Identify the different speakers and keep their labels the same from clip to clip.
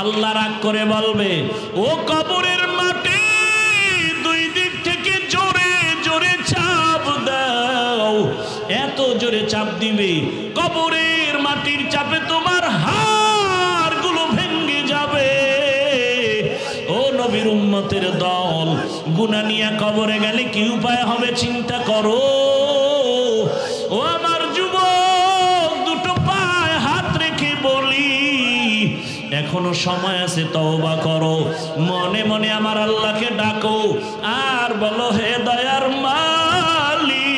Speaker 1: আল্লাহ রাগ করে বলবে, ও কবরের মাটি, দুই দিক থেকে জোরে জোরে চাপ দাও। এত জোরে চাপ দিবে, কবরের মাটির চাপে তোমার হাড়গুলো ভেঙে যাবে। ও নবীর উম্মতের দল, গুনাহ নিয়ে কবরে গেলে কি উপায় হবে চিন্তা করো। ও আমার যুবক, দুটো পায়ে হাত রেখে বলি, এখনো সময় আছে, তওবা করো। মনে মনে আমার আল্লাহকে ডাকো আর বলো, হে দয়ার মালিক,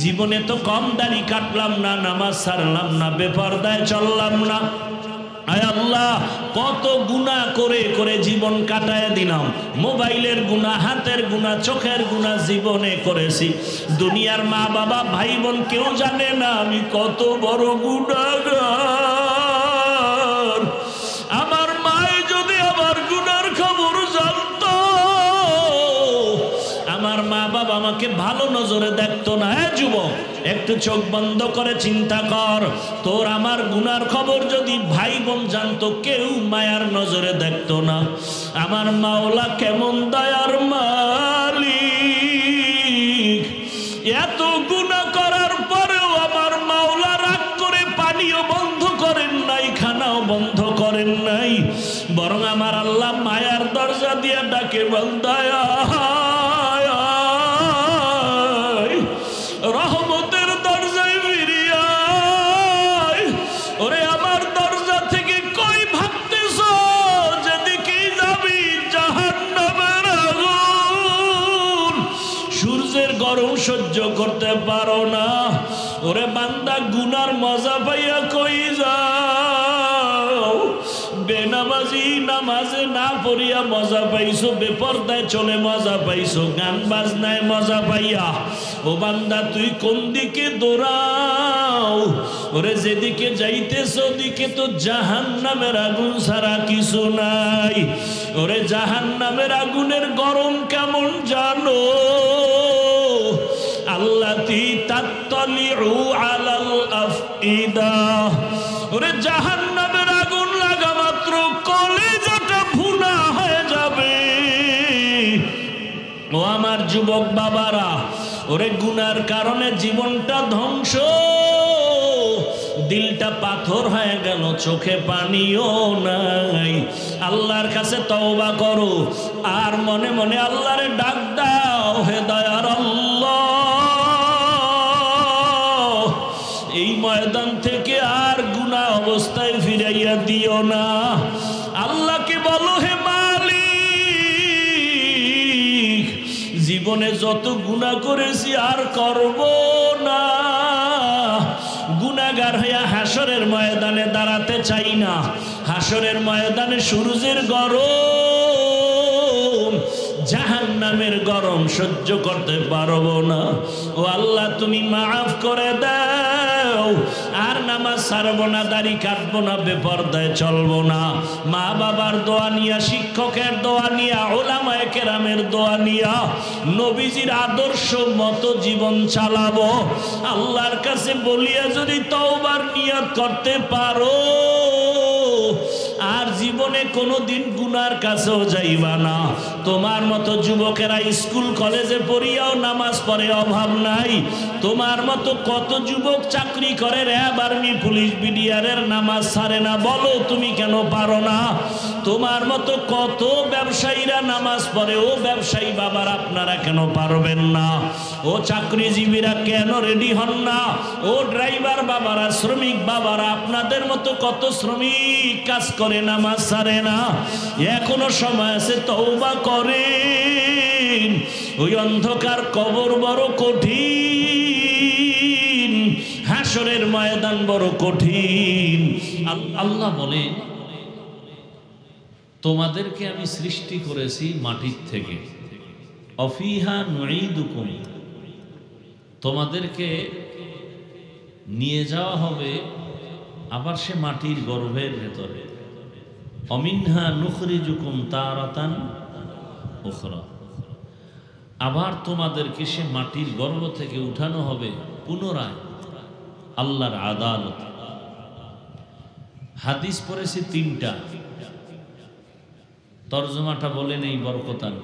Speaker 1: জীবনে তো কম দাড়ি কাটলাম না, নামাজ ছাড়লাম না, বেপরদায় চললাম না। আয় আল্লাহ, কত গুনাহ করে করে জীবন কাটায় দিলাম। মোবাইলের গুনাহ, হাতের গুনাহ, চোখের গুনাহ জীবনে করেছি। দুনিয়ার মা বাবা ভাই বোন কেউ জানে না আমি কত বড় গুনাহগার। আমার মায়ে যদি আমার গুনার খবর জানতো, আমার মা বাবা আমাকে ভালো নজরে দেখতো না। হ্যাঁ যুবক, একটু চোখ বন্ধ করে চিন্তা কর, তোর আমার গুনার খবর যদি ভাই বোন জানতো, কেউ মায়ার নজরে দেখতো না। আমার মাওলা কেমন দয়ার মালিক, এত গুনাহ করার পরেও আমার মাওলা রাগ করে পানিও বন্ধ করেন নাই, খানাও বন্ধ করেন নাই, বরং আমার আল্লাহ মায়ার দরজা দিয়ে ডাকে, বান্দায়া রহমতের দরজায় ফিরিয়ে আয়। ওরে আমার দরজা থেকে কই ভাগতেছ, যেদিকে যাবি জাহান্নামের আগুন। সূর্যের গরম সহ্য করতে পারো না, ওরে বান্দা গুনার মজা পাইয়া কই যাও। বেনামাজি নামাজে না পড়িয়া মজা পাইছো, বেপরদায় চলে মজা পাইছো, গান বাজনায় মজা পাইয়া। ও বান্দা, তুই কোন দিকে দৌড়াও? ওরে যেদিকে যাইতেছ ওদিকে তো জাহান্নামের আগুন ছাড়া কিছু নাই। ওরে জাহান্নামের আগুনের গরম কেমন জানো? আল্লাতী তাত্তালিউ আলাল আফইদা। ওরে জাহান্নামের আগুন লাগা মাত্র কলিজাটা ভুনা হয়ে যাবে। ও আমার যুবক বাবারা, ওরে গুনার কারণে জীবনটা ধ্বংস, দিলটা পাথর হয়ে গেল, চোখে পানিও নাই। আল্লাহর কাছে তওবা করো আর মনে মনে আল্লাহরে ডাক দাও, হে দয়ার আল্লাহ, এই ময়দান থেকে আর গুনাহ অবস্থায় ফিরাইয়া দিও না। আল্লাহকে বলো, হে মালিক, জীবনে যত গুনাহ করেছি আর করব না। গুনাহগার হইয়া হাসরের ময়দানে দাঁড়াতে চাই না। হাসরের ময়দানে সূর্যের গরম, জাহান্নামের গরম সহ্য করতে পারবো না। ও আল্লাহ, তুমি মাফ করে দাও। আর নামাজ ছাড়বো না, দাড়ি কাটবো না, বেপরদায় চলবো না। মা বাবার দোয়া নিয়া, শিক্ষকের দোয়া নিয়া, ওলামায়ে কেরামের দোয়া নিয়া নবীজির আদর্শ মতো জীবন চালাবো। আল্লাহর কাছে বলিয়া যদি তওবার নিয়ত করতে পারো, আর জীবনে কোনোদিন গুনার কাছেও যাইবা না। তোমার মতো যুবকেরা স্কুল কলেজে পড়িয়াও নামাজ পড়ে, অভাব নাই। তোমার মতো কত যুবক চাকরি করে, র্যাব, আর্মি, পুলিশ, বিডিআরের নামাজ ছাড়ে না। বলো তুমি কেন পারো না? তোমার মতো কত ব্যবসায়ীরা নামাজ পড়ে। ও ব্যবসায়ী বাবার, আপনারা কেন পারবেন না? ও চাকরিজীবীরা কেন রেডি হন না? ও ড্রাইভার বাবারা, শ্রমিক বাবারা, আপনাদের মতো কত শ্রমিক কাজ করে, নামাজ ছাড়ে না। এখনো সময় আছে, তওবা করেন। ওই অন্ধকার কবর বড় কঠিন, হাসরের ময়দান বড় কঠিন। আল্লাহ বলেন, তোমাদেরকে আমি সৃষ্টি করেছি মাটির থেকে, অফিহা নুঈদুকুম, তোমাদেরকে নিয়ে যাওয়া হবে আবার সে মাটির গর্ভের ভেতরে। অমিনহা নুখরিজুকুম তারাতান উখরা, আবার তোমাদেরকে সে মাটির গর্ভ থেকে উঠানো হবে পুনরায় আল্লাহর আদালত। হাদিস পড়েছি 3টা, তরজমাটা বলেন এই বরকতান।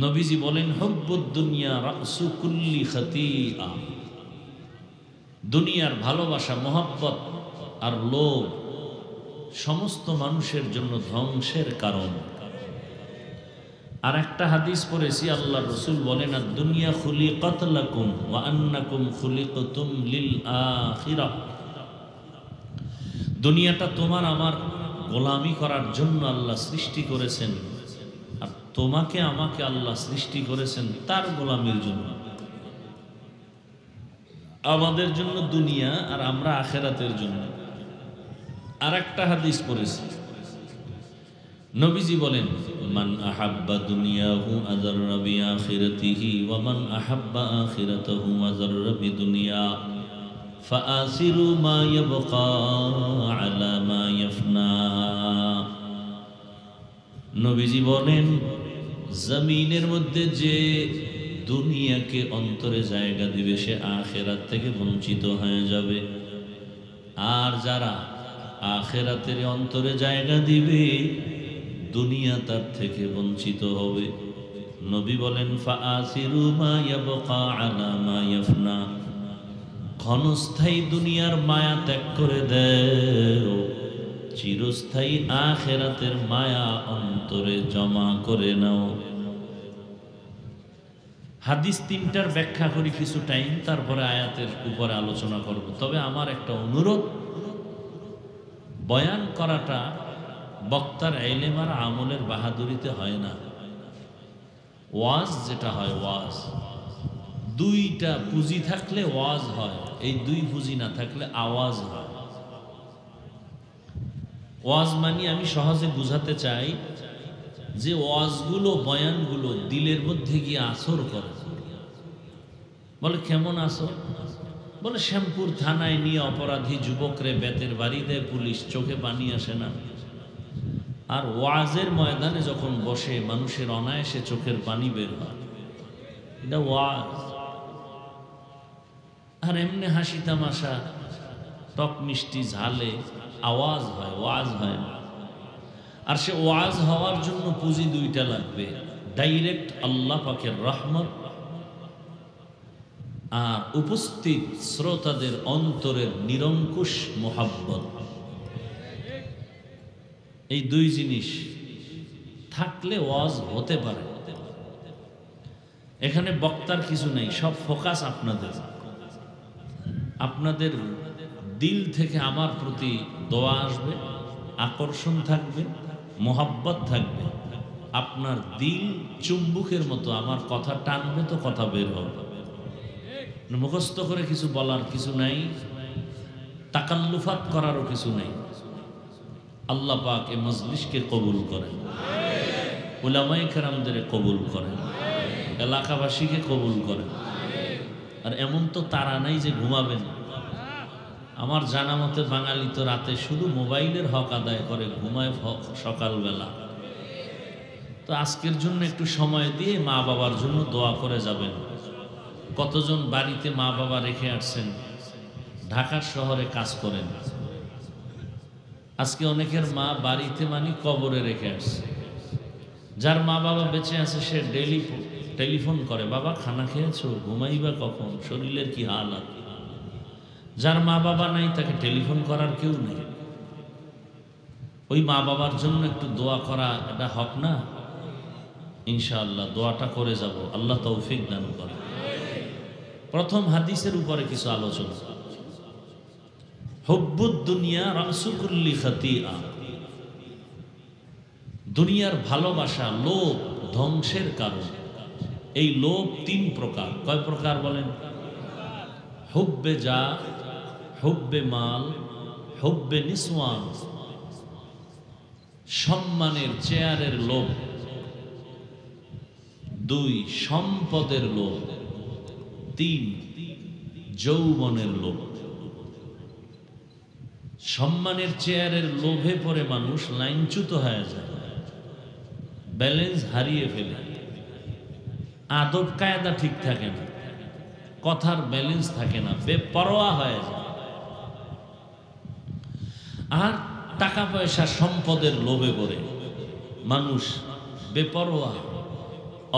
Speaker 1: নবীজি বলেন হুব্বুদ দুনিয়া রাসু কুল্লি খাতিআ, দুনিয়ার ভালোবাসা, মোহাব্বত আর লোভ সমস্ত মানুষের জন্য ধ্বংসের কারণ। আর একটা হাদিস পড়েছি, আল্লাহ রসুল বলেন দুনিয়া খুলিকাত লাকুম ওয়া আন্নাকুম খুলিকতুম লিল আখিরাহ, দুনিয়াটা তোমার আমার গোলামি করার জন্য আল্লাহ সৃষ্টি করেছেন, আর তোমাকে আমাকে আল্লাহ সৃষ্টি করেছেন তার গোলামির জন্য। আমাদের জন্য দুনিয়া আর আমরা আখিরাতের জন্য। আর একটা হাদিস পড়েছি, নবীজি বলেন মান আহাব্বা দুনিয়াহু আযাররা বিআখিরাতিহি ওয়া মান আহাব্বা আখিরাতাহু আযাররা বিদুনিয়া ফাআসিরু মা ইয়াবকা আলা মা ইয়াফনা। নবীজি বলেন জমিনের মধ্যে যে দুনিয়াকে অন্তরে জায়গা দিবে সে আখিরাত থেকে বঞ্চিত হয়ে যাবে, আর যারা আখিরাতের অন্তরে জায়গা দিবে দুনিয়া তার থেকে বঞ্চিত হবে। নবী বলেন ফাআসিরু মা ইয়াবকা আলা মা ইয়াফনা, ক্ষণস্থায়ী দুনিয়ার মায়া ত্যাগ করে দেও, চিরস্থায়ী আখিরাতের মায়া অন্তরে জমা করে নাও। হাদিস 3টার ব্যাখ্যা করি কিছু টাইম, তারপরে আয়াতের উপরে আলোচনা করব। তবে আমার একটা অনুরোধ, বয়ান করাটা বক্তার ইলম আর আমলের বাহাদুরিতে হয় না। ওয়াজ যেটা হয়, ওয়াজ 2টা পুঁজি থাকলে ওয়াজ হয়, এই 2 পুঁজি না থাকলে আওয়াজ হয়। ওয়াজ মানে আমি সহজে বুঝাতে চাই যে ওয়াজগুলো বয়ানগুলো দিলের মধ্যে গিয়ে আসর করে। বলে কেমন আসর? বলে শ্যামপুর থানায় নিয়ে অপরাধী যুবকরে বেতের বাড়ি দেয় পুলিশ, চোখে পানি আসে না। আর ওয়াজের ময়দানে যখন বসে মানুষের অনায়াসে চোখের পানি বের হয়, এটা ওয়াজ। আর এমনি হাসি তামাশা টক মিষ্টি ঝালে আওয়াজ হয়, ওয়াজ হয় না। আর সে ওয়াজ হওয়ার জন্য পুঁজি 2টা লাগবে, ডাইরেক্ট আল্লাহ পাকের রহমত আর উপস্থিত শ্রোতাদের অন্তরের নিরঙ্কুশ মোহাব্বত। এই 2 জিনিস থাকলে ওয়াজ হতে পারে। এখানে বক্তার কিছু নেই, সব ফোকাস আপনাদের। আপনাদের দিল থেকে আমার প্রতি দোয়া আসবে, আকর্ষণ থাকবে, মোহাব্বত থাকবে। আপনার দিল চুম্বুকের মতো আমার কথা টানবে তো কথা বের হবে। মুখস্থ করে কিছু বলার কিছু নাই, তাকাল্লুফাত করারও কিছু নাই। আল্লাহ পাক এই মজলিসকে কবুল করেন, উলামায়ে কেরামদের কবুল করেন, এলাকাবাসীকে কবুল করেন। আর এমন তো তারা নাই যে ঘুমাবেন। আমার জানা মতে বাঙালি তো রাতে শুধু মোবাইলের হক আদায় করে, ঘুমায় সকালবেলা। তো আজকের জন্য একটু সময় দিয়ে মা বাবার জন্য দোয়া করে যাবেন। কতজন বাড়িতে মা বাবা রেখে আসছেন, ঢাকার শহরে কাজ করেন। আজকে অনেকের মা বাড়িতে মানে কবরে রেখে আসছে। যার মা বাবা বেঁচে আছে সে ডেইলি টেলিফোন করে, বাবা খানা খেয়েছো, ঘুমাইবা কখন, শরীরের কি হালাত। যার মা বাবা নাই তাকে টেলিফোন করার কেউ নেই। ওই মা বাবার জন্য একটু দোয়া করা এটা হক না? ইনশাআল্লাহ দোয়াটা করে যাব, আল্লাহ তৌফিক দান করে। প্রথম হাদিসের উপরে কিছু আলোচনা। হুব্বুদ দুনিয়া রাসু কুল্লি খাতিআ, দুনিয়ার ভালোবাসা, লোভ ধ্বংসের কারণ। এই লোভ 3 প্রকার। কয় প্রকার বলেন? হুব্বে যা, হুব্বে মাল, হুব্বে নিসওয়ান। সম্মানের চেয়ারের লোভ। 2 সম্পদের লোভ। 3 যৌবনের লোভ। সম্মানের চেয়ারের লোভে পড়ে মানুষ লাইনচ্যুত হয়ে যায়, ব্যালেন্স হারিয়ে ফেলে, আদব কায়দা ঠিক থাকে না, কথার ব্যালেন্স থাকে না, বেপরোয়া হয়ে যায়। আর টাকা পয়সা সম্পদের লোভে পড়ে মানুষ বেপরোয়া,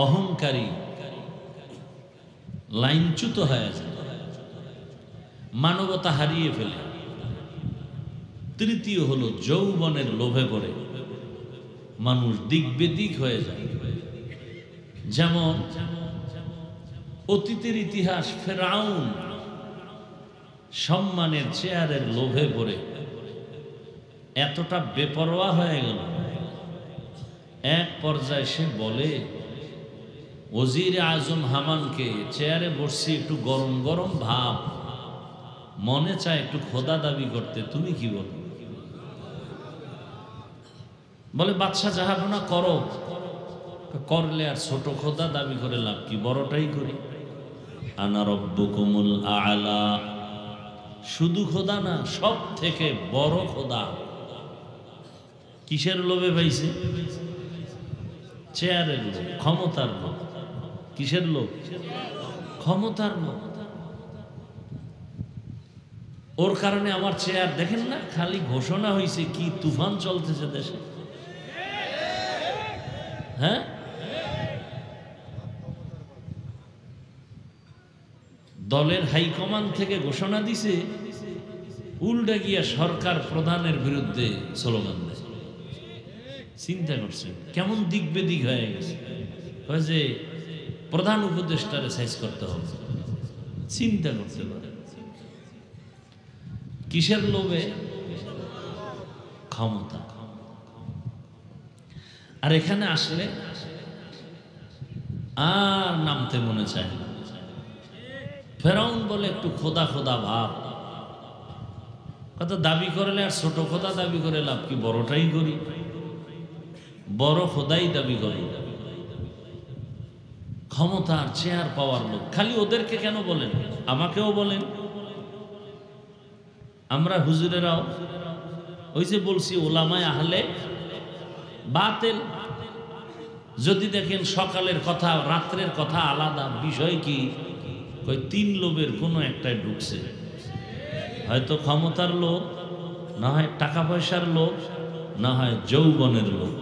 Speaker 1: অহংকারী, লাইনচ্যুত হয়ে যায়, মানবতা হারিয়ে ফেলে। তৃতীয় হলো যৌবনের লোভে পড়ে মানুষ দিক বেদিক হয়ে যায়। যেমন অতীতের ইতিহাস, ফেরাউন সম্মানের চেয়ারের লোভে পড়ে এতটা বেপরোয়া হয়ে গেল, এক পর্যায়ে সে বলে ওজির আজম হামানকে, চেয়ারে বসছি, একটু গরম গরম ভাব, মনে চায় একটু খোদা দাবি করতে, তুমি কি বলো? বলে বাদশা জাহাপনা করো, করলে আর ছোট খোদা দাবি করে লাভ কি, বড়টাই করি। আনা রব্বুকুমুল আলা, শুধু খোদা না, সব থেকে বড় খোদা। কিসের লোভে পাইছে? চেয়ারের লোভ, ক্ষমতার লোভ। কিসের লোভ? ক্ষমতার লোভ। ওর কারণে আমার চেয়ার দেখেন না, খালি ঘোষণা হয়েছে, কি তুফান চলতেছে দেশে। হ্যাঁ, দলের হাইকমান্ড থেকে ঘোষণা দিছে, উল্টা গিয়া সরকার প্রধানের বিরুদ্ধে স্লোগান দেয়। চিন্তা করছেন কেমন দিক বেদিক হয়ে গেছে? যে প্রধান উপদেষ্টারে সাইজ করতে হবে, চিন্তা করতে পারে। কিসের লোভে? ক্ষমতা। আর এখানে আসলে আর নামতে মনে চায় না। ফেরাউন বলে একটু খোদা খোদা ভাব, কত দাবি করলে আর ছোট খোদা দাবি করে লাভ কি, বড়টাই করি, বড় খোদাই দাবি করি। ক্ষমতার চেয়ার পাওয়ার লোক। খালি ওদেরকে কেন বলেন, আমাকেও বলেন। আমরা হুজুরেরাও ওই যে বলছি ওলামায়ে আহলে বাতিল। যদি দেখেন সকালের কথা রাত্রের কথা আলাদা, বিষয় কি? ওই তিন লোভের কোনো একটাই ঢুকছে, হয়তো ক্ষমতার লোভ, না হয় টাকা পয়সার লোভ, না হয় যৌবনের লোভ।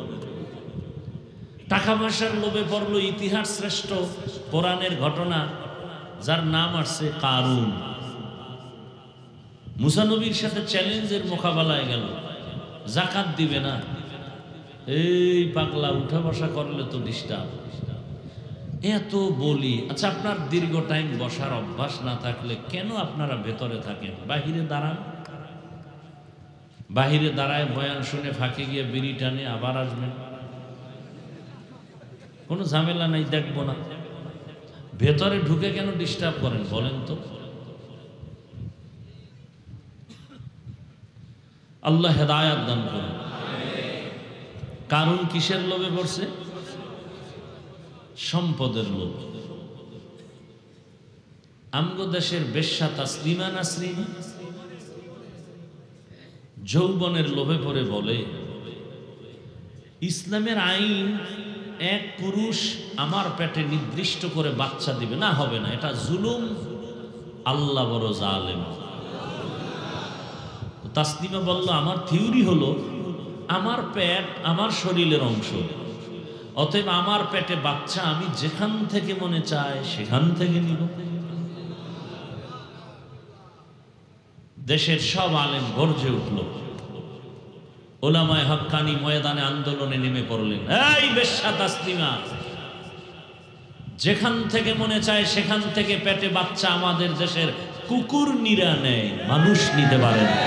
Speaker 1: টাকা পয়সার লোভে পড়লো ইতিহাস শ্রেষ্ঠ কোরআনের ঘটনা, যার নাম আসছে কারুন। মুসা নবীর সাথে চ্যালেঞ্জের মোকাবেলায় গেল, জাকাত দিবে না। এই পাগলা, উঠা বসা করলে তো ডিস্টার্ব। এত বলি, আচ্ছা আপনার দীর্ঘ টাইম বসার অভ্যাস না থাকলে কেন আপনারা ভেতরে থাকেন? বাহিরে দাঁড়ান, বাহিরে দাঁড়ায় বয়ান শুনে ফাঁকে গিয়ে বিড়ি টানে আবার আসবেন, কোনো ঝামেলা নাই, দেখবো না। ভেতরে ঢুকে কেন ডিস্টার্ব করেন বলেন তো? আল্লাহ হেদায়াত দান করুন। কারণ কিসের লোভে পড়ছে? সম্পদের লোভ। আমগো দেশের বেশ্যা তাসলিমা নাসরিন যৌবনের লোভে পড়ে বলে, ইসলামের আইন এক পুরুষ আমার পেটে নির্দিষ্ট করে বাচ্চা দিবে না, হবে না, এটা জুলুম, আল্লাহ বড় জালেম। তাসলিমা বলল, আমার থিওরি হলো আমার পেট আমার শরীরের অংশ, অতএব আমার পেটে বাচ্চা আমি যেখান থেকে মনে চায় সেখান থেকে নিব। দেশের সব আলেম গর্জে উঠল, ওলামায়ে হক্কানি ময়দানে আন্দোলনে নেমে পড়লেন। এই বেশ্যা তাসলিমা, যেখান থেকে মনে চায় সেখান থেকে পেটে বাচ্চা আমাদের দেশের কুকুর নিরা নেয়, মানুষ নিতে পারে না।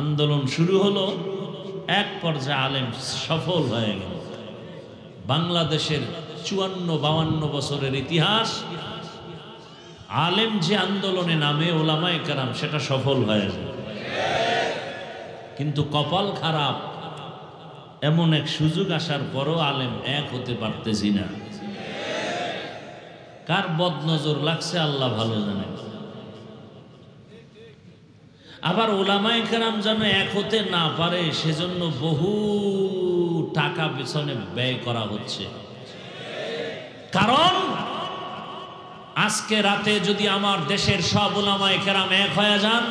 Speaker 1: আন্দোলন শুরু হলো, এক পর্যায়ে আলেম সফল হয়ে গেল। বাংলাদেশের 54-52 বছরের ইতিহাস, আলেম যে আন্দোলনে নামে ওলামায়ে কেরাম সেটা সফল হয়ে যায়। কিন্তু কপাল খারাপ, এমন এক সুযোগ আসার পরও আলেম এক হতে পারতেছি না। কার বদনজর লাগছে আল্লাহ ভালো জানে। আবার ওলামায়ে কেরাম যেন এক হতে না পারে সেজন্য বহু টাকা পেছনে ব্যয় করা হচ্ছে। কারণ আজকে রাতে যদি আমার দেশের সব উলামায়ে কেরাম এক হয়ে যান,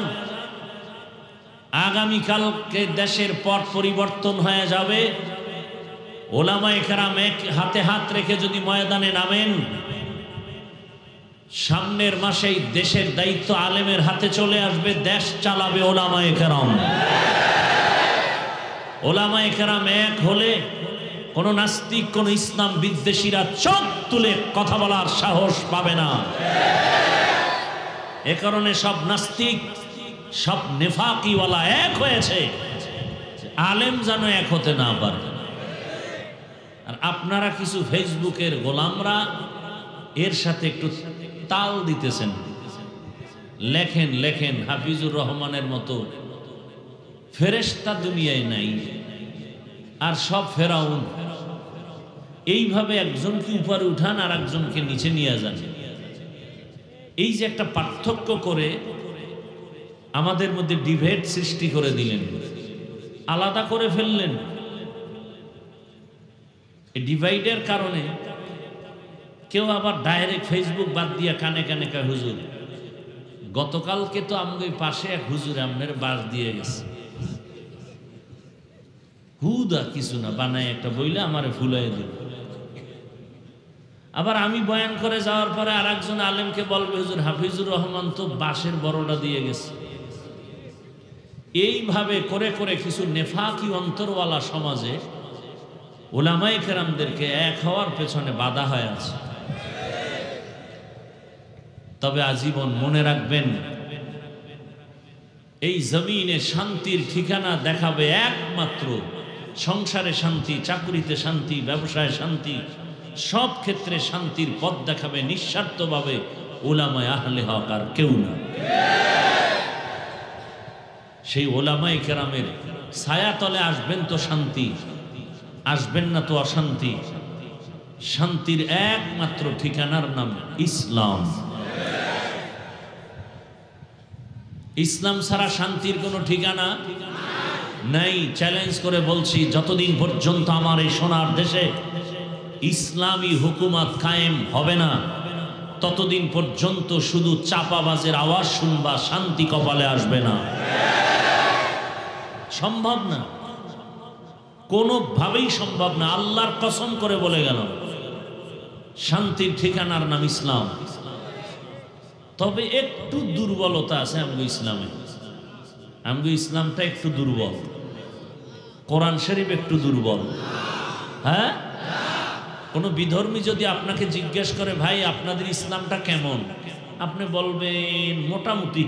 Speaker 1: আগামীকালকে দেশের পট পরিবর্তন হয়ে যাবে। উলামায়ে কেরাম এক হাতে হাত রেখে যদি ময়দানে নামেন, সামনের মাসেই দেশের দায়িত্ব আলেমের হাতে চলে আসবে, দেশ চালাবে উলামায়ে কেরাম। উলামায়ে কেরাম এক হলে কোন নাস্তিক, কোন ইসলাম বিদ্বেষীরা চোখ তুলে কথা বলার সাহস পাবে না। এ কারণে সব নাস্তিক, সব নেফাকিওয়ালা এক হয়েছে, আলেম যেন এক হতে না পারে। আর আপনারা কিছু ফেসবুকের গোলামরা এর সাথে একটু তাল দিতেছেন। লেখেন লেখেন হাফিজুর রহমানের মতো ফেরেশতা দুনিয়ায় নাই, আর সব ফেরাউন। এইভাবে একজনকে উপরে উঠান আর একজনকে নিচে নিয়ে যান। এই যে একটা পার্থক্য করে আমাদের মধ্যে ডিবেট সৃষ্টি করে দিলেন, আলাদা করে ফেললেন। এই ডিভাইডের কারণে কেউ আবার ডাইরেক্ট ফেসবুক বাদ দিয়া কানে কানে কয়, হুজুর গতকালকে তো আমাদের পাশে এক হুজুর আপনার বাস দিয়ে গেছে, হুদা কিছু না বানায় একটা বইলে আমারে ফুলাই দিল। আবার আমি বয়ান করে যাওয়ার পরে আর একজন আলেমকে বলবে, হুজুর হাফিজুর রহমান তো বাঁশের বড়টা দিয়ে গেছে। এইভাবে করে করে কিছু নেফাকি অন্তরওয়ালা সমাজে উলামায়ে কেরামদেরকে এক হওয়ার পেছনে বাধা হয়ে আছে। তবে আজীবন মনে রাখবেন, এই জমিনে শান্তির ঠিকানা দেখাবে একমাত্র, সংসারে শান্তি, চাকরিতে শান্তি, ব্যবসায় শান্তি, সব ক্ষেত্রে শান্তির পথ দেখাবে নিঃস্বার্থভাবে উলামায়ে আহলে হক, আর কেউ না। সেই উলামায়ে কেরামের ছায়াতলে আসবেন তো শান্তি, আসবেন না তো অশান্তি। শান্তির একমাত্র ঠিকানার নাম ইসলাম। ইসলাম ছাড়া শান্তির কোনো ঠিকানা নাই। চ্যালেঞ্জ করে বলছি, যতদিন পর্যন্ত আমার এই সোনার দেশে ইসলামী হুকুমত কায়েম হবে না, ততদিন পর্যন্ত শুধু চাপাবাজের আওয়াজ শুনবা, শান্তি কপালে আসবে না। সম্ভব না, কোনোভাবেই সম্ভব না। আল্লাহর কসম করে বলে গেল, শান্তির ঠিকানার নাম ইসলাম। তবে একটু দুর্বলতা আছে আমগো ইসলামে। আমগো ইসলামটা একটু দুর্বল, কোরআন শরীফ একটু দুর্বল। হ্যাঁ, কোন বিধর্মী যদি আপনাকে জিজ্ঞেস করে, ভাই আপনাদের ইসলামটা কেমন, আপনি বলবেন মোটামুটি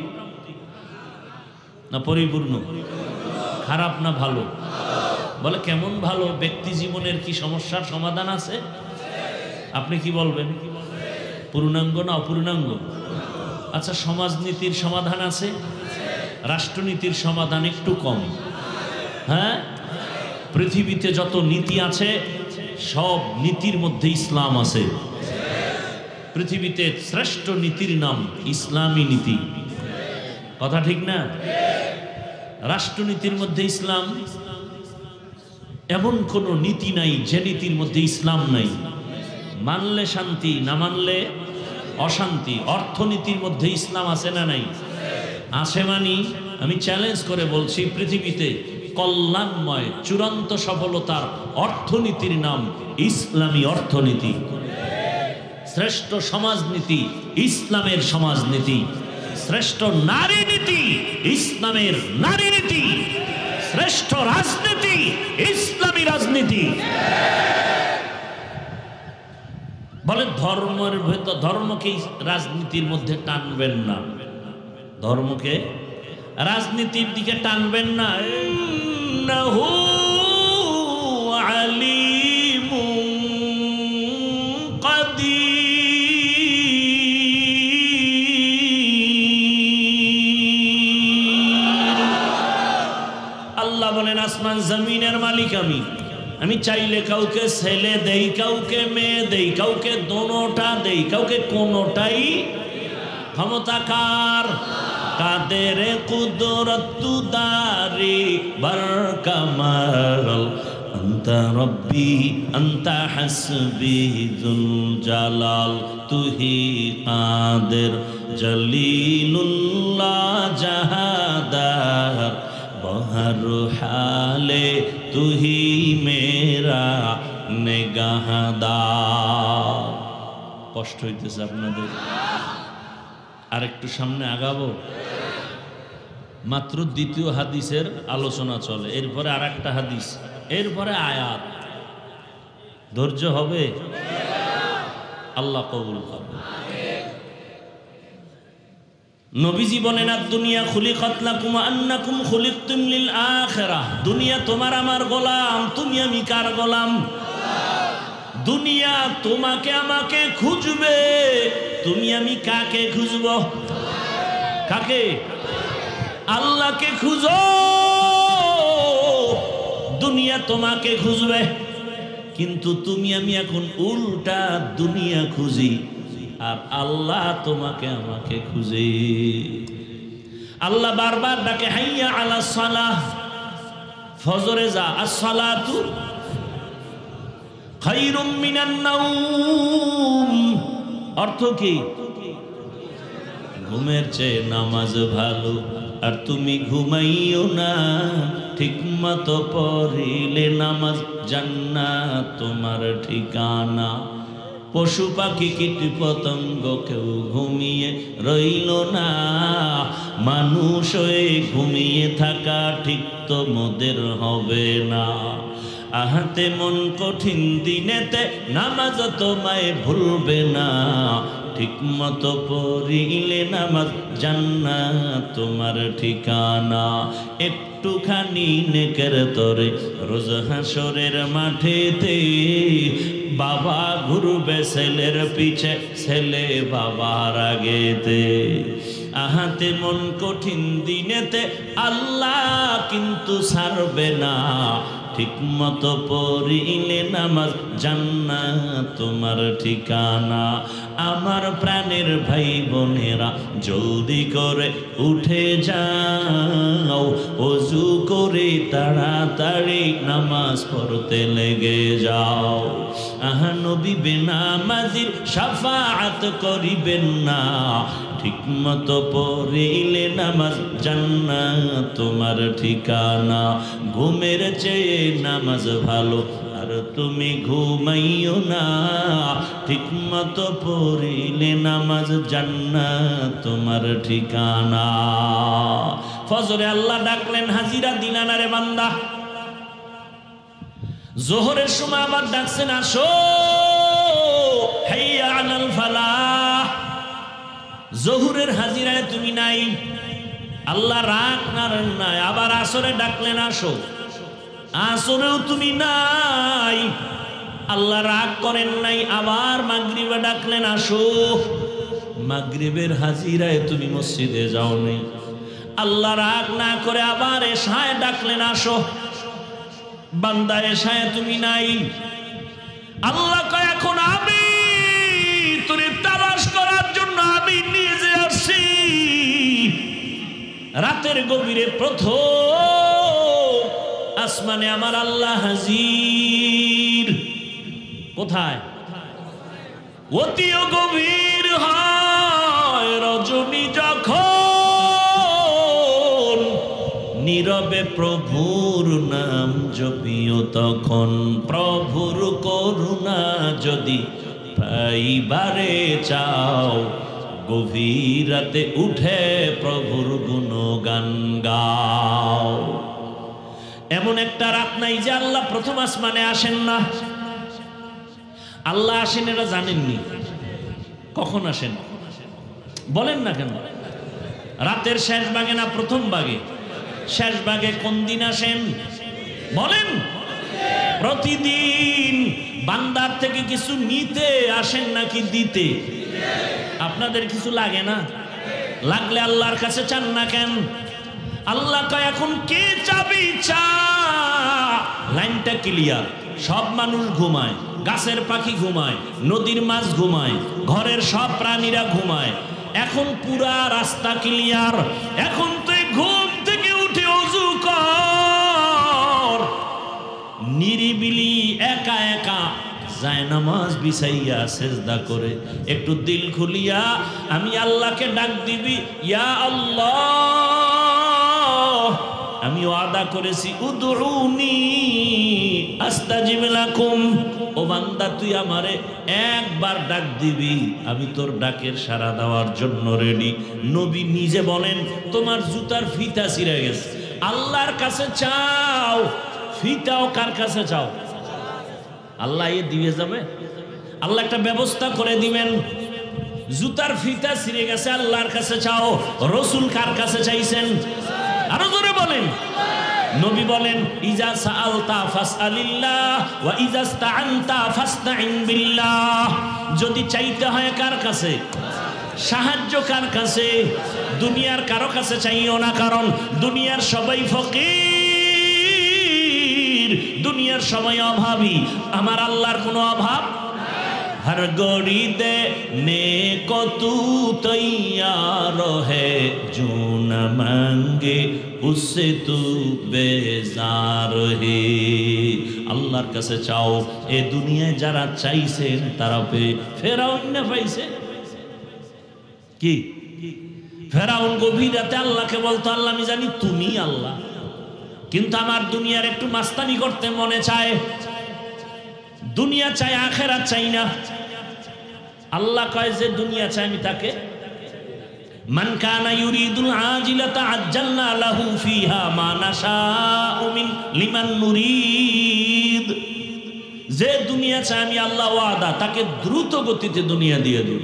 Speaker 1: না পরিপূর্ণ, খারাপ না ভালো। বলে কেমন ভালো? ব্যক্তি জীবনের কি সমস্যার সমাধান আছে? আপনি কি বলবেন? পূর্ণাঙ্গ না অপূর্ণাঙ্গ? আচ্ছা, সমাজনীতির সমাধান আছে, রাষ্ট্রনীতির সমাধান একটু কম। হ্যাঁ, পৃথিবীতে যত নীতি আছে সব নীতির মধ্যে ইসলাম আছে। পৃথিবীতে শ্রেষ্ঠ নীতির নাম ইসলামী নীতি। কথা ঠিক না? রাষ্ট্রনীতির মধ্যে ইসলাম, এমন কোন নীতি নাই যে নীতির মধ্যে ইসলাম নাই। মানলে শান্তি, না মানলে অশান্তি। অর্থনীতির মধ্যে ইসলাম আছে না নাই? আছে। মানি, আমি চ্যালেঞ্জ করে বলছি, পৃথিবীতে কল্যাণময় চূড়ান্ত সফলতার অর্থনীতির নাম ইসলামী অর্থনীতি। শ্রেষ্ঠ সমাজনীতি ইসলামের সমাজনীতি। শ্রেষ্ঠ নারী নীতি ইসলামের নারী নীতি। শ্রেষ্ঠ রাজনীতি ইসলামী রাজনীতি। বলে ধর্মের ভেতর, ধর্মকে রাজনীতির মধ্যে টানবেন না, ধর্মকে রাজনীতির দিকে টানবেন না। ইন্নাহু আলিমুন কাদির। আল্লাহ বলেন, আসমান জমিনের মালিক আমি চাইলে কাউকে ছেলে দেই, কাউকে মেয়ে দেই, কাউকে দোনোটা দেই, কাউকে কোনোটাই। ক্ষমতা কার? কাদের কুদরত দারি বার কামাল আনতা রব্বি আনতা হাসবি যুল জালাল তুহি কাদের জলিলুল্লাহ জাহাদার বহর হালে তুহি মেরা নেগাহদার। কষ্ট হইতেছে আপনাদের? আরেকটু সামনে আগাবো, মাত্র দ্বিতীয় হাদিসের আলোচনা চলে, এরপরে আর একটা হাদিস, এরপরে আয়াত। ধৈর্য হবে? আল্লাহ কবুল করবে। নবীজি বলেন দুনিয়া খুলিকাত লাকুম আন্নাকুম খুলিকতুম লিল আখিরাহ। দুনিয়া তোমার আমার গোলাম, তুমি আমি কার গোলাম? দুনিয়া তোমাকে আমাকে খুঁজবে, তুমি আমি কাকে খুঁজব? কাকে? আল্লাহকে খুঁজো। দুনিয়া তোমাকে খুঁজবে, কিন্তু তুমি আমি এখন উল্টা দুনিয়া খুঁজি, আর আল্লাহ তোমাকে আমাকে খুঁজে। আল্লাহ বারবার ডাকে হাইয়া আলাস সালাহ, ফজরে যা, আস-সালাতু খায়রুম মিনান নাওম। অর্থ কি? ঘুমের চেয়ে নামাজ ভালো, আর তুমি ঘুমাইও না, ঠিক মতো পড়িলে নামাজ জান্নাত তোমার ঠিকানা। পশু পাখি কীট পতঙ্গ কেউ ঘুমিয়ে রইল না, মানুষ হয়ে ঘুমিয়ে থাকা ঠিক তো মোদের হবে না। আহাতে মন কঠিন দিনেতে নামাজ তোমায় ভুলবে না, ঠিক মতো পড়িলে নামাজ জান্নাত তোমার ঠিকানা। একটুখানি নেকের তরে রোজ হাসরের মাঠেতে, বাবা ঘুরবে ছেলের পিছে, ছেলে বাবার আগেতে। আহাতে মন কঠিন দিনেতে আল্লাহ কিন্তু ছাড়বে না, ঠিক মতো পড়িলে নামাজ জান্নাত তোমার ঠিকানা। আমার প্রাণের ভাই বোনেরা জলদি করে উঠে যাও, ওযু করে তাড়াতাড়ি নামাজ পড়তে লেগে যাও। আহা নবী বেনামাজির শাফাআত করিবেন না, ঠিক মতো পড়িলে নামাজ জান্নাত তোমার ঠিকানা। ঘুমের চেয়ে নামাজ ভালো, আর তুমি ঘুমাইও না, ঠিক মতো পড়িলে নামাজ জান্নাত তোমার ঠিকানা। ফজরে আল্লাহ ডাকলেন, হাজিরা দিলা না রে বান্দা। জোহরের সময় আবার ডাকছেন, আসো হাইয়া আলাল ফালাহ। জোহরের হাজিরায় তুমি নাই, আল্লাহ রাগ নারেন নাই। আবার আসরে ডাকলেন, আসো, আসরেও তুমি নাই, আল্লাহ রাগ করেন নাই। আবার মাগরিবে ডাকলেন, আসো, মাগরিবের হাজিরায় তুমি মসজিদে যাও নাই, আল্লাহ রাগ না করে আবার এশায় ডাকলেন, আসো, বান্দা এশায় তুমি নাই। আল্লাহ কয়, এখন আমি তোরে তালাশ করার জন্য আমি নিজে আসছি। রাতের গভীরে প্রথম আসমানে আমার আল্লাহ হাজির। কোথায়? অতিও গভীর হয় রজনী যখন, নীরবে প্রভুর নাম জপিও তখন। প্রভুর করুণা যদি পাইবারে চাও, গভীর রাতে উঠে প্রভুর গুণগান গাও। এমন একটা রাত নাই যে আল্লাহ প্রথম আসমানে আসেন না। আল্লাহ আসেন এটা জানেননি, কখন আসেন বলেন না কেন? রাতের শেষ ভাগে না প্রথম ভাগে? শেষ ভাগে। কোন দিন আসেন বলেন? প্রতিদিন। বান্দার থেকে কিছু নিতে আসেন নাকি দিতে? আপনাদের কিছু লাগে না? লাগলে আল্লাহর কাছে চান না কেন? আল্লাহ কয়, এখন কে চাবি চা। লাইনটা ক্লিয়ার। সব মানুষ ঘুমায়, গাছের পাখি ঘুমায়, নদীর মাছ ঘুমায়, ঘরের সব প্রাণীরা ঘুমায়। এখন পুরা রাস্তা ক্লিয়ার। এখন তুই ঘুম থেকে উঠে ওযু কর, নিরিবিলি যায় নামাজ বিছাইয়া সেজদা করে একটু দিল খুলিয়া আমি আল্লাহকে ডাক দিবি, ইয়া আল্লাহ আমি ওয়াদা করেছি উদউনি আস্তাজিব লাকুম, ও বান্দা তুই আমারে একবার ডাক দিবি, আমি তোর ডাকের সাড়া দেওয়ার জন্য রেডি। নবী নিজে বলেন তোমার জুতার ফিতা ছিঁড়ে গেছে, আল্লাহর কাছে চাও, ফিতাও কার কাছে চাও? আল্লাহ এ দিয়ে যাবে, আল্লাহ একটা ব্যবস্থা করে দিবেন। জুতার ফিতা ছিঁড়ে গেছে, আল্লাহর কাছে চাও। রসুল কার কাছে চাইছেন? আরো জোরে বলেন। নবী বলেন ইজা সাআলতা ফাসআলিল্লাহ ওয়া ইজা ইসতাআনতা ফাসতাইন বিল্লাহ। যদি চাইতে হয় কার কাছে? সাহায্য কার কাছে? দুনিয়ার কারো কাছে চাইও না, কারণ দুনিয়ার সবাই ফকির, দুনিয়ার সবাই অভাবী। আমার আল্লাহর কোনো অভাব? हर घड़ी देने को तू तैयार है, जो न मांगे उससे तू बेजार है। আল্লাহর কাছে চাও। এ দুনিয়ায় যারা চাইছেন তারা পেয়ে, ফেরাউন না পাইছে কি? ফেরাউন গভীর রাতে আল্লাহকে বলতো আল্লাহ আমি জানি তুমি আল্লাহ, কিন্তু আমার দুনিয়ার একটু মাস্তানি করতে মনে চায়, দুনিয়া চাই আখেরাত চাই না। আল্লাহ কয় যে দুনিয়া চাই আমি তাকে, মান কানা ইউরিদুল আজিলাতা আজ্জালনা লাহু ফিহা মা নাশাউ মিন লিমান নুরিদ। যে দুনিয়া চাই আমি আল্লাহ ওয়াদা তাকে দ্রুত গতিতে দুনিয়া দিয়ে দেব,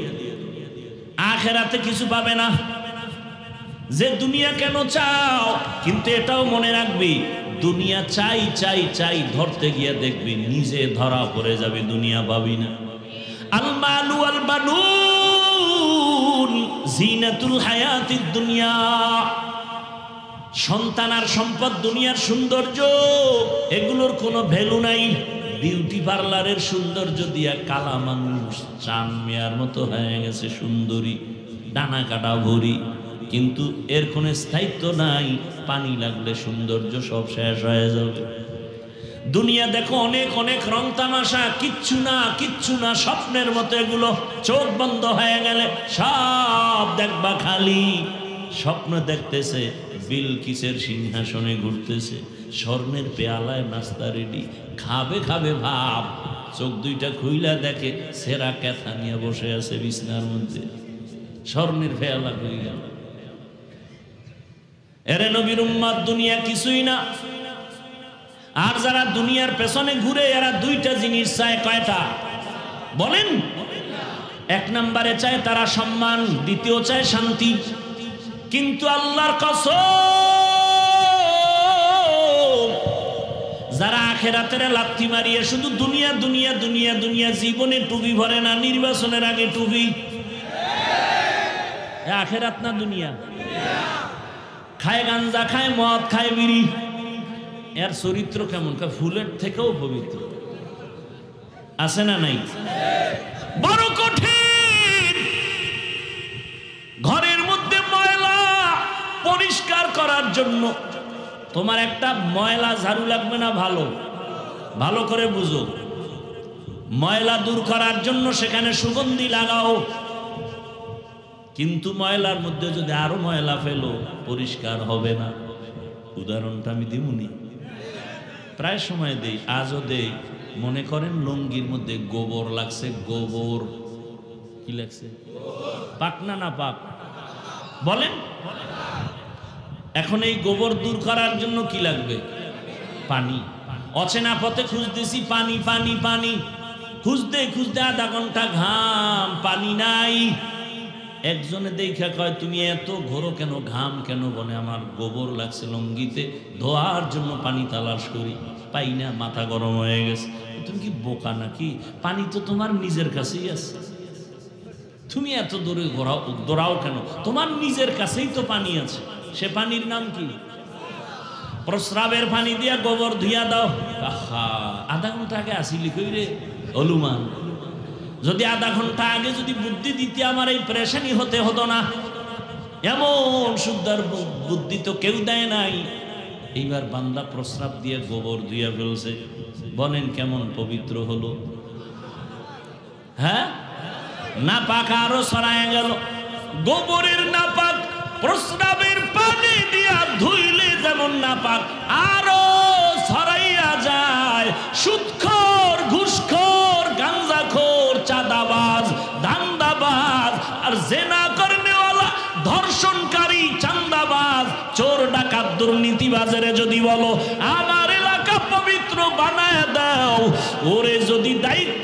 Speaker 1: আখেরাতে কিছু পাবে না। যে দুনিয়া কেন চাও, কিন্তু এটাও মনে রাখবি দুনিয়া চাই চাই চাই ধরতে গিয়ে দেখবি নিজে ধরা পড়ে যাবে, দুনিয়া পাবি না। আল মালু ওয়াল বানুন জিনাতুল হায়াতিদ দুনিয়া। সন্তান আর সম্পদ দুনিয়ার সৌন্দর্য, এগুলোর কোনো ভ্যালু নাই। বিউটি পার্লারের সৌন্দর্য দিয়া কালা মানুষ চান মেয়ার মতো হয়ে গেছে সুন্দরী, ডানা কাটা ভরি, কিন্তু এর কোনো স্থায়িত্ব নাই। পানি লাগলে সৌন্দর্য সব শেষ হয়ে যাবে। দুনিয়া দেখো অনেক অনেক রং তামাশা, কিচ্ছু না কিচ্ছু না, স্বপ্নের মতো এগুলো। চোখ বন্ধ হয়ে গেলে সব দেখবা খালি। স্বপ্ন দেখতেছে বিলকিসের সিংহাসনে ঘুরতেছে, স্বর্ণের পেয়ালায় নাস্তা রেডি, খাবে খাবে ভাব। চোখ দুইটা খুইলা দেখে সেরা ক্যাথা নিয়ে বসে আছে বিছনার মধ্যে, স্বর্ণের পেয়ালা হয়ে গেল। এরে নবীর উম্মত, দুনিয়া কিছুই না। আর যারা দুনিয়ার পেছনে ঘুরে এরা দুইটা জিনিস চায়। কয়টা বলেন? এক নম্বরে চায় তারা সম্মান, দ্বিতীয় চায় শান্তি। কিন্তু আল্লাহর কসম, যারা আখেরাতের লাথি মারিয়ে শুধু দুনিয়া দুনিয়া দুনিয়া দুনিয়া, জীবনে টুপি ভরে না, নির্বাচনের আগে টুপি। আখেরাত না দুনিয়া? খায় গাঞ্জা, খায় মদ, খায় বিড়ি। এর চরিত্র কেমন? ফুলের থেকেও পবিত্র। আছে না নাই? বড় কঠিন। ঘরের মধ্যে ময়লা পরিষ্কার করার জন্য তোমার একটা ময়লা ঝাড়ু লাগবে না? ভালো ভালো করে বুঝো। ময়লা দূর করার জন্য সেখানে সুগন্ধি লাগাও, কিন্তু ময়লার মধ্যে যদি আরো ময়লা ফেলো পরিষ্কার হবে না। উদাহরণটা আমি দিমুনি, প্রায় সময় দেই, আজও দেই। মনে করেন লুঙ্গির মধ্যে গোবর লাগছে। গোবর কি লাগছে? পাক না না পাক? বলেন। এখন এই গোবর দূর করার জন্য কি লাগবে? পানি। অচেনা পথে খুঁজতেছি পানি পানি পানি, খুঁজতে খুঁজতে আধা ঘন্টা ঘাম, পানি নাই। একজনে দেখা কয় তুমি এত ঘোরো কেন, ঘাম কেন? বলে আমার গোবর লাগছে লঙ্গিতে, ধোয়ার জন্য পানি তালাশ করি, পাই না, মাথা গরম হয়ে গেছে। তুমি কি বোকা নাকি? পানি তো তোমার নিজের কাছেই আছে, তুমি এত দূরে দৌড়াও কেন? তোমার নিজের কাছেই তো পানি আছে। সে পানির নাম কি? প্রস্রাবের পানি দিয়া গোবর ধুইয়া দাও। আহা, আধা ঘন্টা আগে আসিলি কই রে হলুমান? যদি আধা ঘন্টা আগে যদি বুদ্ধি দিতে আমার এই পরেশানি হতে হতো না। এমন সুন্দর বুদ্ধি তো কেউ দেয় নাই। এইবার বান্দা প্রস্রাব দিয়ে গোবর ধুইয়া ফেলছে, বলেন কেমন পবিত্র হলো? হ্যাঁ নাপাক আরো ছড়ায় গেল। গোবরের নাপাক প্রস্রাবের পানি দিয়া ধুইলে যেমন নাপাক, আরো ছড়াইয়া যায় সুদখোর, ঘুষখোর, গাঞ্জাখোর, চাঁদাবাজ, ধান্দাবাজ আর জেনা করনেওয়ালা, ধর্ষণকারী, চাঁদাবাজ, চোর, ডাকাত, দুর্নীতিবাজের যদি বলো আমার এলাকা পবিত্র বানায় দাও, ওরে যদি দায়িত্ব